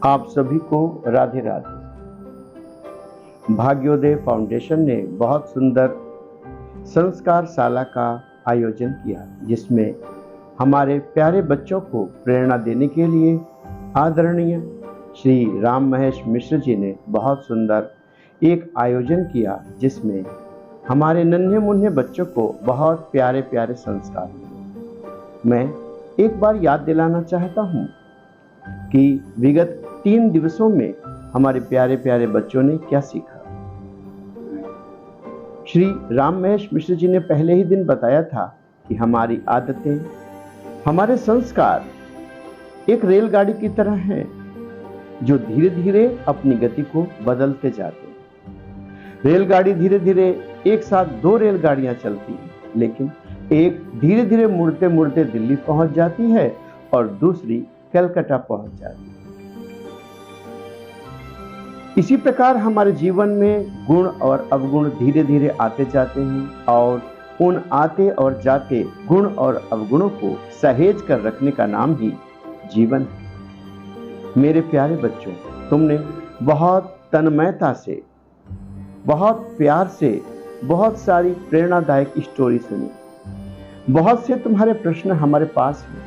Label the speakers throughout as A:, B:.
A: आप सभी को राधे राधे। भाग्योदय फाउंडेशन ने बहुत सुंदर संस्कार शाला का आयोजन किया, जिसमें हमारे प्यारे बच्चों को प्रेरणा देने के लिए आदरणीय श्री राम महेश मिश्र जी ने बहुत सुंदर एक आयोजन किया, जिसमें हमारे नन्हे मुन्ने बच्चों को बहुत प्यारे प्यारे संस्कार मिले। मैं एक बार याद दिलाना चाहता हूँ कि विगत 3 दिवसों में हमारे प्यारे प्यारे बच्चों ने क्या सीखा। श्री राम महेश मिश्र जी ने पहले ही दिन बताया था कि हमारी आदतें, हमारे संस्कार एक रेलगाड़ी की तरह हैं, जो धीरे धीरे अपनी गति को बदलते जाते हैं। रेलगाड़ी धीरे धीरे एक साथ 2 रेलगाड़ियां चलती हैं, लेकिन एक धीरे धीरे मुड़ते मुड़ते दिल्ली पहुंच जाती है और दूसरी कलकत्ता पहुंच जाती है। इसी प्रकार हमारे जीवन में गुण और अवगुण धीरे धीरे आते जाते हैं, और उन आते और जाते गुण और अवगुणों को सहेज कर रखने का नाम ही जीवन है। मेरे प्यारे बच्चों, तुमने बहुत तन्मयता से, बहुत प्यार से बहुत सारी प्रेरणादायक स्टोरी सुनी। बहुत से तुम्हारे प्रश्न हमारे पास हैं,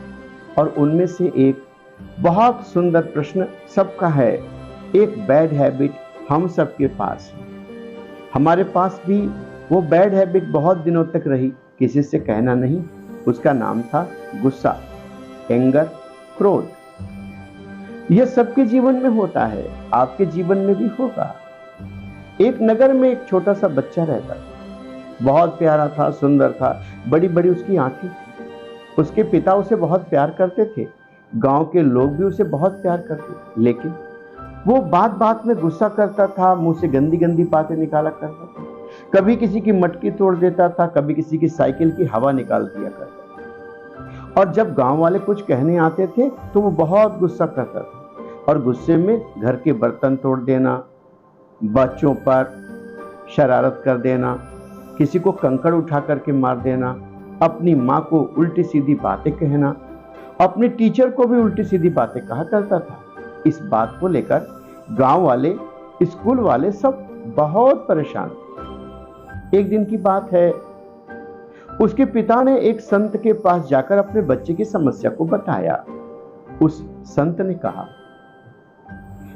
A: और उनमें से एक बहुत सुंदर प्रश्न सबका है। एक बैड हैबिट हम सबके पास है। हमारे पास भी वो बैड हैबिट बहुत दिनों तक रही, किसी से कहना नहीं। उसका नाम था गुस्सा, एंगर, क्रोध। यह सबके जीवन में होता है, आपके जीवन में भी होगा। एक नगर में एक छोटा सा बच्चा रहता था। बहुत प्यारा था, सुंदर था, बड़ी बड़ी उसकी आंखें थी। उसके पिता उसे बहुत प्यार करते थे, गांव के लोग भी उसे बहुत प्यार करते थे, लेकिन वो बात बात में गुस्सा करता था, मुंह से गंदी गंदी बातें निकाला करता था। कभी किसी की मटकी तोड़ देता था, कभी किसी की साइकिल की हवा निकाल दिया करता था। और जब गांव वाले कुछ कहने आते थे तो वो बहुत गुस्सा करता था, और गुस्से में घर के बर्तन तोड़ देना, बच्चों पर शरारत कर देना, किसी को कंकड़ उठा करके मार देना, अपनी माँ को उल्टी सीधी बातें कहना, अपने टीचर को भी उल्टी सीधी बातें कहा करता था। इस बात को लेकर गांव वाले, स्कूल वाले सब बहुत परेशान थे। एक दिन की बात है, उसके पिता ने एक संत के पास जाकर अपने बच्चे की समस्या को बताया। उस संत ने कहा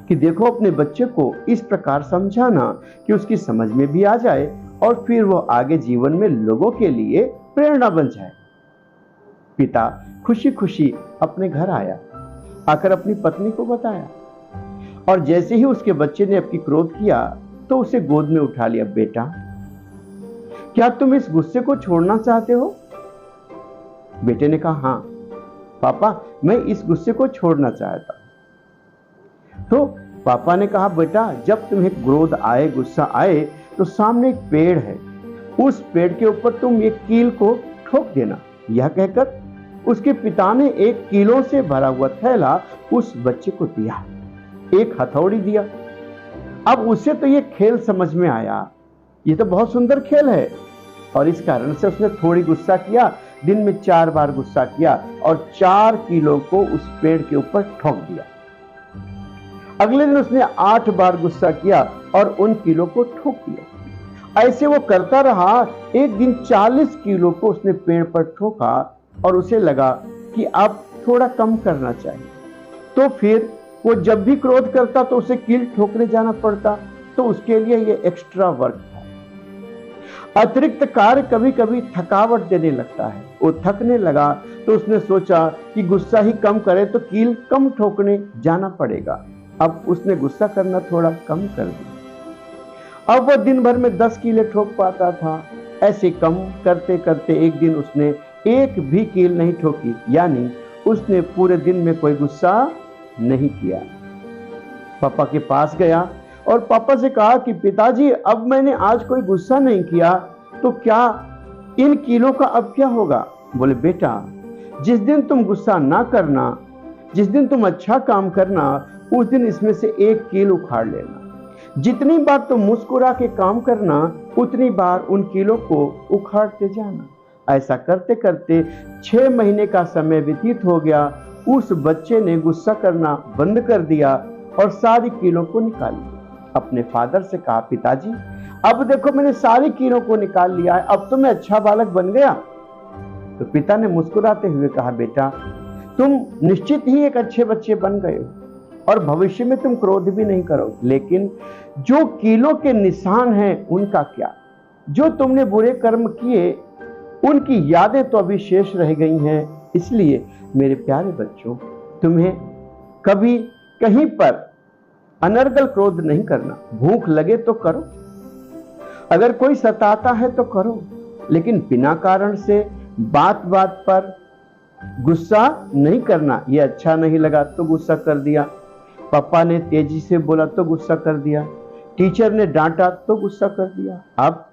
A: कि देखो, अपने बच्चे को इस प्रकार समझाना कि उसकी समझ में भी आ जाए, और फिर वो आगे जीवन में लोगों के लिए प्रेरणा बन जाए। पिता खुशी खुशी अपने घर आया, आकर अपनी पत्नी को बताया, और जैसे ही उसके बच्चे ने अपनी क्रोध किया तो उसे गोद में उठा लिया। बेटा, क्या तुम इस गुस्से को छोड़ना चाहते हो? बेटे ने कहा, हाँ पापा, मैं इस गुस्से को छोड़ना चाहता। तो पापा ने कहा, बेटा, जब तुम्हें क्रोध आए, गुस्सा आए, तो सामने एक पेड़ है, उस पेड़ के ऊपर तुम एक कील को ठोक देना। यह कहकर उसके पिता ने एक कीलों से भरा हुआ थैला उस बच्चे को दिया, एक हथौड़ी दिया। अब उसे तो ये खेल समझ में आया, ये तो बहुत सुंदर खेल है, और इस कारण से उसने थोड़ी गुस्सा किया, दिन में 4 बार गुस्सा किया, और 4 कीलों को उस पेड़ के ऊपर ठोक दिया। अगले दिन उसने 8 बार गुस्सा किया और उन कीलों को ठोक दिया। ऐसे वो करता रहा। एक दिन 40 कीलो को उसने पेड़ पर ठोका, और उसे लगा कि अब थोड़ा कम करना चाहिए। तो फिर वो जब भी क्रोध करता तो उसे कील ठोकने जाना पड़ता, तो उसके लिए ये एक्स्ट्रा वर्क था। अतिरिक्त कार्य कभी कभी थकावट देने लगता है। वो थकने लगा तो उसने सोचा कि गुस्सा ही कम करे तो कील कम ठोकने जाना पड़ेगा। अब उसने गुस्सा करना थोड़ा कम कर दिया। अब वो दिन भर में 10 कीले ठोक पाता था। ऐसे कम करते करते एक दिन उसने एक भी कील नहीं ठोकी, यानी उसने पूरे दिन में कोई गुस्सा नहीं किया। पापा के पास गया और पापा से कहा कि पिताजी, अब मैंने आज कोई गुस्सा नहीं किया, तो क्या इन कीलों का अब क्या होगा? बोले, बेटा, जिस दिन तुम गुस्सा ना करना, जिस दिन तुम अच्छा काम करना, उस दिन इसमें से एक कील उखाड़ लेना। जितनी बार तुम मुस्कुरा के काम करना, उतनी बार उन कीलों को उखाड़ते जाना। ऐसा करते करते 6 महीने का समय व्यतीत हो गया। उस बच्चे ने गुस्सा करना बंद कर दिया और सारी कीलों को निकाल लिया। अपने फादर से कहा, पिताजी अब देखो मैंने सारी कीलों को निकाल लिया है, अब तो मैं अच्छा बालक बन गया। तो पिता ने मुस्कुराते हुए कहा, बेटा तुम निश्चित ही एक अच्छे बच्चे बन गए हो और भविष्य में तुम क्रोध भी नहीं करोगे, लेकिन जो कीलों के निशान हैं उनका क्या? जो तुमने बुरे कर्म किए उनकी यादें तो अभी शेष रह गई हैं। इसलिए मेरे प्यारे बच्चों, तुम्हें कभी कहीं पर अनर्गल क्रोध नहीं करना। भूख लगे तो करो, अगर कोई सताता है तो करो, लेकिन बिना कारण से बात बात पर गुस्सा नहीं करना। ये अच्छा नहीं लगा तो गुस्सा कर दिया, पापा ने तेजी से बोला तो गुस्सा कर दिया, टीचर ने डांटा तो गुस्सा कर दिया। अब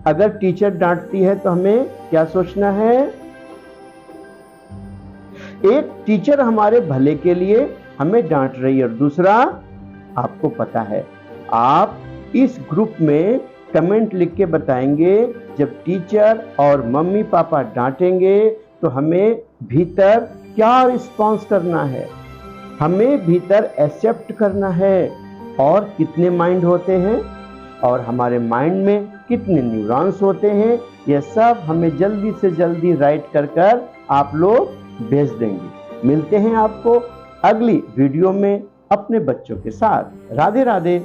A: अगर टीचर डांटती है तो हमें क्या सोचना है? एक टीचर हमारे भले के लिए हमें डांट रही है, और दूसरा आपको पता है, आप इस ग्रुप में कमेंट लिख के बताएंगे जब टीचर और मम्मी पापा डांटेंगे तो हमें भीतर क्या रिस्पॉन्स करना है, हमें भीतर एक्सेप्ट करना है। और कितने माइंड होते हैं और हमारे माइंड में कितने न्यूरॉन्स होते हैं, यह सब हमें जल्दी से जल्दी राइट कर आप लोग भेज देंगे। मिलते हैं आपको अगली वीडियो में अपने बच्चों के साथ। राधे राधे।